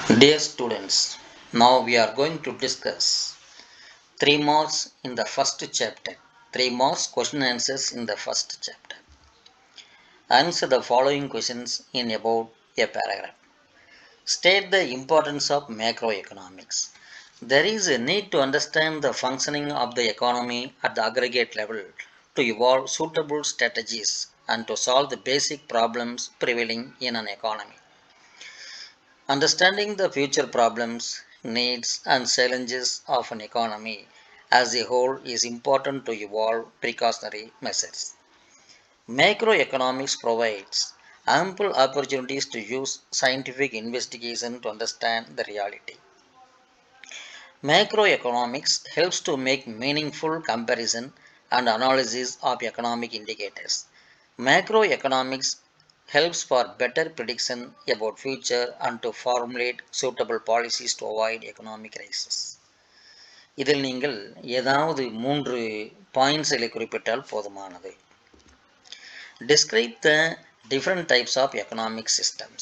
Dear students, now we are going to discuss 3 marks in the first chapter. 3 marks question answers in the first chapter. Answer the following questions in about a paragraph. State the importance of macroeconomics. There is a need to understand the functioning of the economy at the aggregate level to evolve suitable strategies and to solve the basic problems prevailing in an economy. Understanding the future problems, needs, and challenges of an economy as a whole is important to evolve precautionary measures. Macroeconomics provides ample opportunities to use scientific investigation to understand the reality. Macroeconomics helps to make meaningful comparison and analysis of economic indicators. Macroeconomics helps for better prediction about future and to formulate suitable policies to avoid economic crisis. இதில் நீங்கள் ஏதாவது 3 பாயிண்ட்ஸ்களை குறிப்பிட்டால் போதுமானது. Describe the different types of economic systems.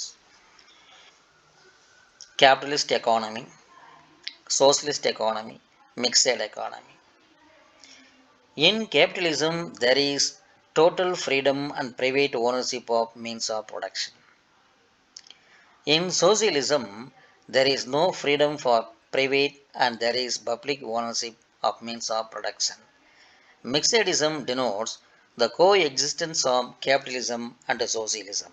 Capitalist economy, socialist economy, mixed economy. In capitalism, there is total freedom and private ownership of means of production. In socialism, there is no freedom for private and there is public ownership of means of production. Mixedism denotes the coexistence of capitalism and socialism.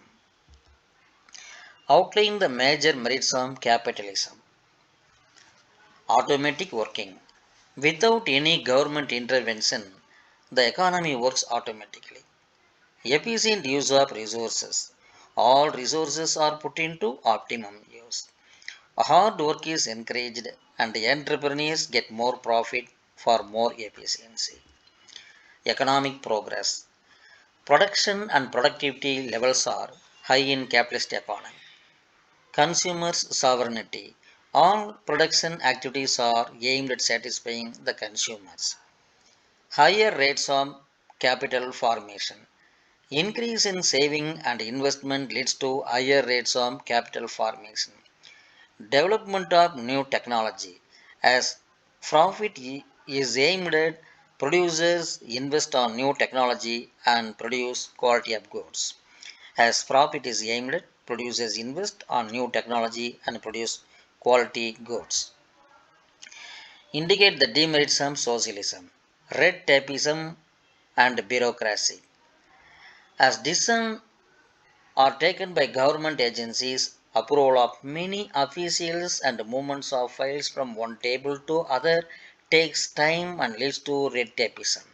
Outline the major merits of capitalism. Automatic working. Without any government intervention, the economy works automatically. Efficient use of resources. All resources are put into optimum use. Hard work is encouraged and the entrepreneurs get more profit for more efficiency. Economic progress. Production and productivity levels are high in capitalist economy. Consumers' sovereignty. All production activities are aimed at satisfying the consumers. Higher rates of capital formation. Increase in saving and investment leads to higher rates of capital formation. Development of new technology. As profit is aimed at producers invest on new technology and produce quality of goods. As profit is aimed at producers invest on new technology and produce quality goods. Indicate the demerits of socialism. Red tapeism and bureaucracy. As decisions are taken by government agencies, approval of many officials and movements of files from one table to other takes time and leads to red tapeism.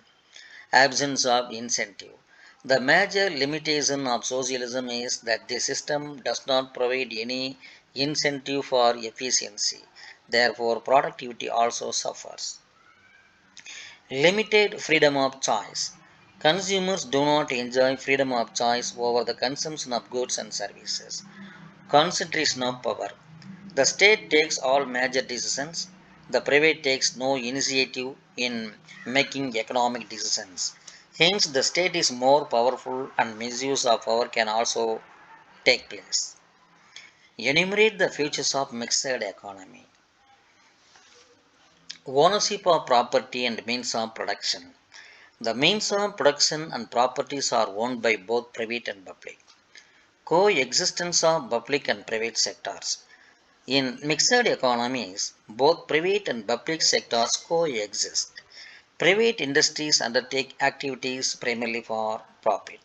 Absence of incentive. The major limitation of socialism is that the system does not provide any incentive for efficiency. Therefore, productivity also suffers. Limited freedom of choice. Consumers do not enjoy freedom of choice over the consumption of goods and services. Concentration of power. The state takes all major decisions. The private takes no initiative in making economic decisions. Hence, the state is more powerful and misuse of power can also take place. Enumerate the features of mixed economy. Ownership of property and means of production. The means of production and properties are owned by both private and public. Coexistence of public and private sectors. In mixed economies, both private and public sectors coexist. Private industries undertake activities primarily for profit.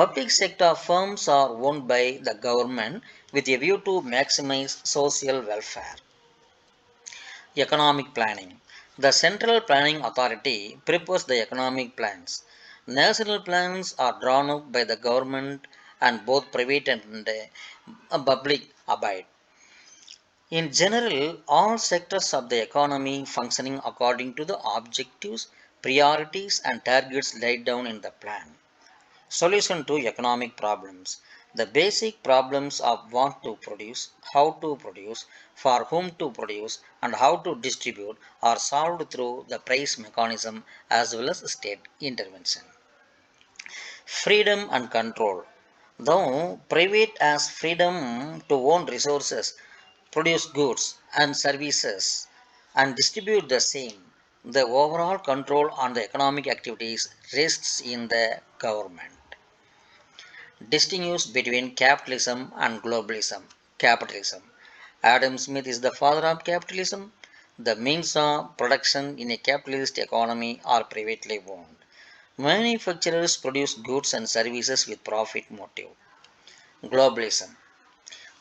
Public sector firms are owned by the government with a view to maximize social welfare. Economic planning. The Central Planning Authority prepares the economic plans. National plans are drawn up by the government and both private and public abide. In general, all sectors of the economy functioning according to the objectives, priorities, and targets laid down in the plan. Solution to economic problems. The basic problems of what to produce, how to produce, for whom to produce, and how to distribute are solved through the price mechanism as well as state intervention. Freedom and control. Though private has freedom to own resources, produce goods and services and distribute the same, the overall control on the economic activities rests in the government. Distinguish between capitalism and globalism. Capitalism. Adam Smith is the father of capitalism. The means of production in a capitalist economy are privately owned. Manufacturers produce goods and services with profit motive. Globalism.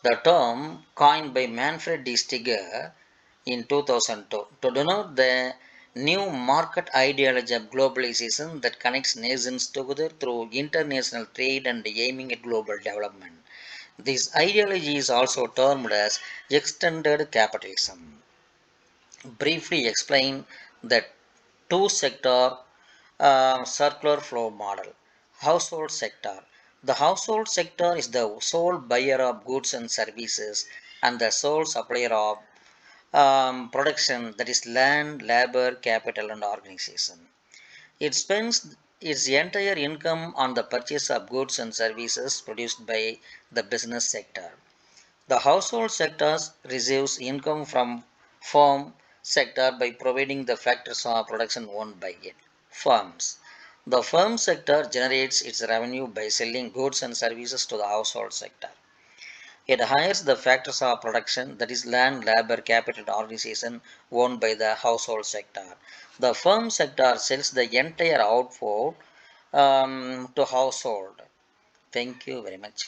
The term, coined by Manfred D. Stiger in 2002, to denote the new market ideology of globalization that connects nations together through international trade and aiming at global development. This ideology is also termed as extended capitalism. Briefly explain the two sector circular flow model. Household sector. The household sector is the sole buyer of goods and services and the sole supplier of production, that is land, labor, capital, and organization. It spends its entire income on the purchase of goods and services produced by the business sector. The household sector receives income from farm sector by providing the factors of production owned by it. Firms. The firm sector generates its revenue by selling goods and services to the household sector. It hires the factors of production, that is land, labor, capital, and organization owned by the household sector. The firm sector sells the entire output to household. Thank you very much.